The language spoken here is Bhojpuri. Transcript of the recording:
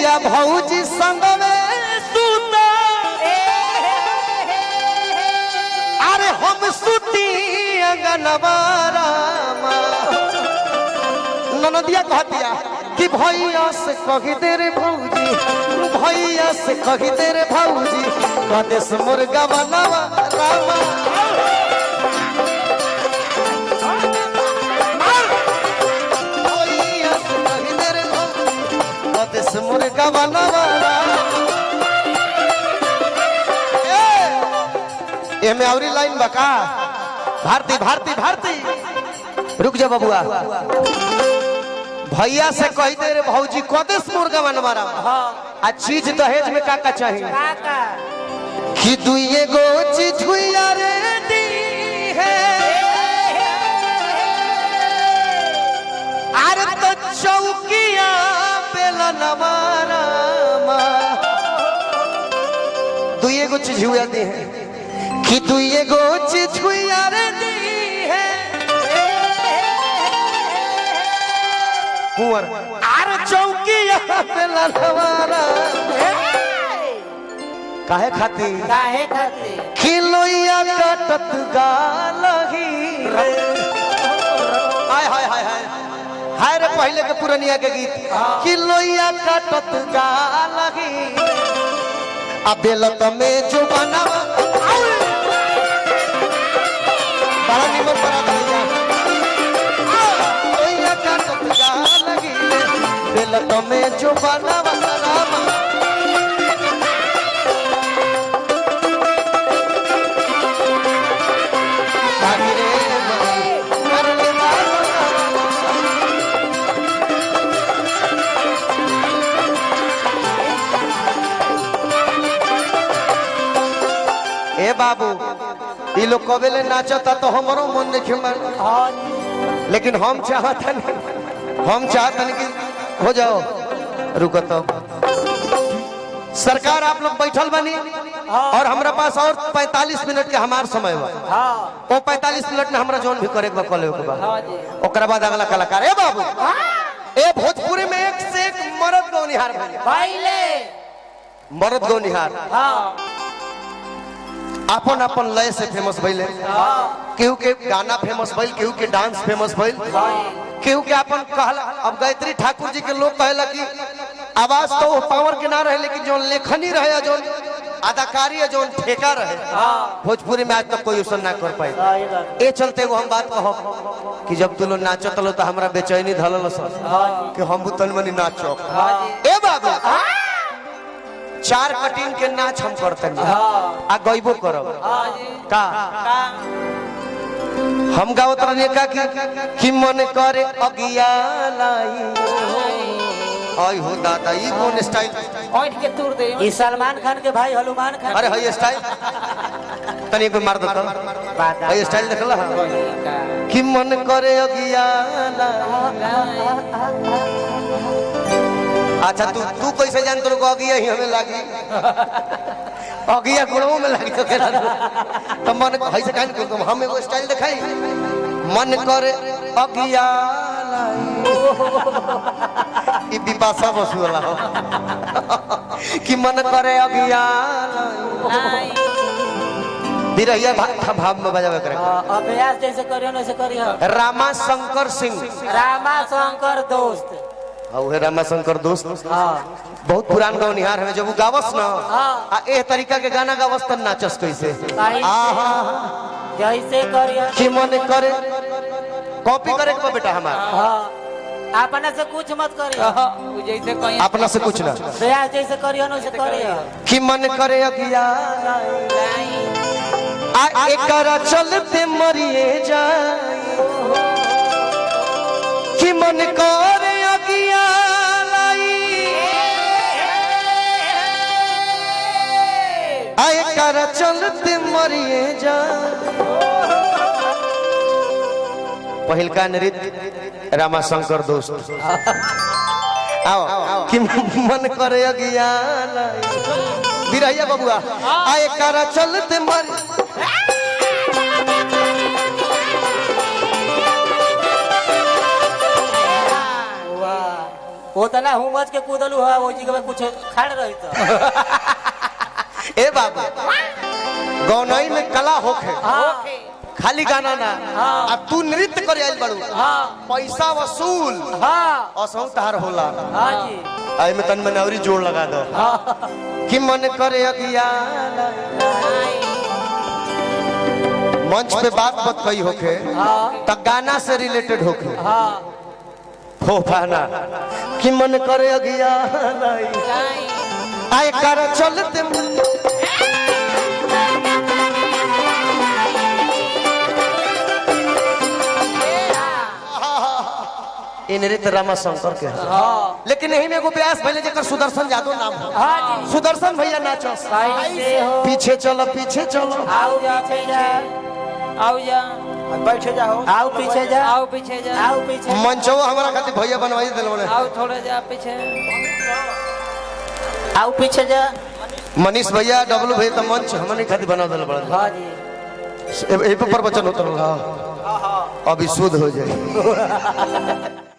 भैया भौजी संग में सूता अरे हम सूती अंगनवारा ननदिया कहतिया कि भैया से कही दे रे भौजी भैया से कही दे रे भौजी कदेश मुर्गा बनवा रामा भैया से कही दे रे भौजी कदेश मुर्गा बनवा ए में औरी लाइन बका भारती भारती भारती रुक जा बबुआ भैया से कही दे रे भौजी कदेश मुर्गा बनवारा आ चीज दहेज में का चाहिए कि दुइए गो चीज हुइया रे दी है अरे तो चौकिया बेला नवारा दुइए गो चीज हुइया दी है कि दुइए गो चीज हुइया रे दी है कुंवर आर चौकिया पे ललवारा काहे खाती खिलोइया कटत गालही हाय हाय हाय हाय हाय रे पहले के पुरनिया के गीत खिलोइया कटत गालही अब बेलत में जो बनावा बड़ा निमन बना दिया खिलोइया कटत गालही बेलत में जो बनावा रामा ए बाबू ये लोग कबेले नाचता तो हमारो मन नहीं मन लेकिन हम चाहतन कि हो जाओ रुको तो सरकार आप लोग बैठल बनी और हमरा पास और 45 मिनट के हमार समय बा वो 45 मिनट में हमरा जोन भी करे के बा ओकरा बाद अगला कलाकार ए बाबू ए भोजपुरी में एक से एक मर्द गौनिहार भइले मर्द गौनिहार अपन अपन लय से फेमस भइले केहू के गाना फेमस भइल केहू के डांस फेमस भइल केहू के अपन कहला अब गायत्री ठाकुर जी के लोग कहला कि आवाज तो पावर के ना रहे लेकिन जो लेखनी रहे जो अदाकारी जो ठेका रहे भोजपुरी में आज तक कोई उसन ना कर पाई ए चलते वो हम बात कहो कि जब तू लोग नाचत लो तो हमरा बेचैनी धलल कि हम तन मनी नाचो ए बाबा 4 कटिंग के नाच हम करते आ गईबो करब का हम गावत रहने का कि मन करे अगिया लाई आई हो दादा ये कौन स्टाइल ओठ के तोड़ दे ये सलमान खान के भाई हनुमान खान अरे हई स्टाइल तनी को मार दो हई स्टाइल देखला कि मन करे अगिया अच्छा तू कैसे जान तोर को अगिया ही हमें लागी अगिया गुणों में लागी तो केला तो मन हई से कान को हम एगो स्टाइल दिखाई मन करे अगिया ई विपाशा बसु वाला हो कि मन करे अगिया बिरहिया भाव में बजावे करे अभ्यास जैसे करियो वैसे करियो रामा शंकर सिंह रामा शंकर दोस्त औ रामा शंकर दोस्त बहुत पुरान गौनिहार है जब वो गावस ना आ ए तरीका के गाना गावस त नाचस कैसे आहा जैसे करियो कि मन करे कॉपी करे के बेटा हमार अपना से कुछ मत करियो जैसे कहीं अपना से कुछ ना प्रयास जैसे करियो वैसे करियो कि मन करे अगिया आ एकरा चलते मरिए जाए कि मन करे अगिया लाई आ एकरा चलते मरिए जाए पहिलका नृत्य रामा शंकर दोस्त आओ कि मन करे अगिया बिरहिया बबुआ आए करा चलते मर वो तना हूँ मच के कूदलू है वो जगह में कुछ खड़ रही तो ए बाबू गौनई में कला होखे हाँ खाली गाना ना हाँ। आ तू नृत्य करे आइल बड़ू हाँ पैसा वसूल हाँ असौ तहार होला हाँ जी आई में तन में नवरी जोड़ लगा दो हाँ कि मन करे अगिया मंच पे बात मत कही होखे हाँ त गाना से रिलेटेड होखे हाँ हो पाना कि मन करे अगिया आए कर चलते इ नृत्य रामा शंकर के है। हाँ लेकिन यही में एगो ब्यास भइले जेकर सुदर्शन यादव नाम है हाँ जी सुदर्शन भैया नाचो कैसे हो पीछे चलो पीछे चलो आओ पीछे जा आओ जा बैठे जाओ आओ पीछे जा आओ पीछे जा आओ पीछे मंचो हमारा खातिर भैया बनवाई दिल बोले आओ थोड़े जा पीछे आओ पीछे जा मनीष भैया डब्लू भैया तो मंच हमने खातिर बना दिल बड़ा हाँ जी ए पे प्रवचन होता रहा अभी शुद्ध हो जाए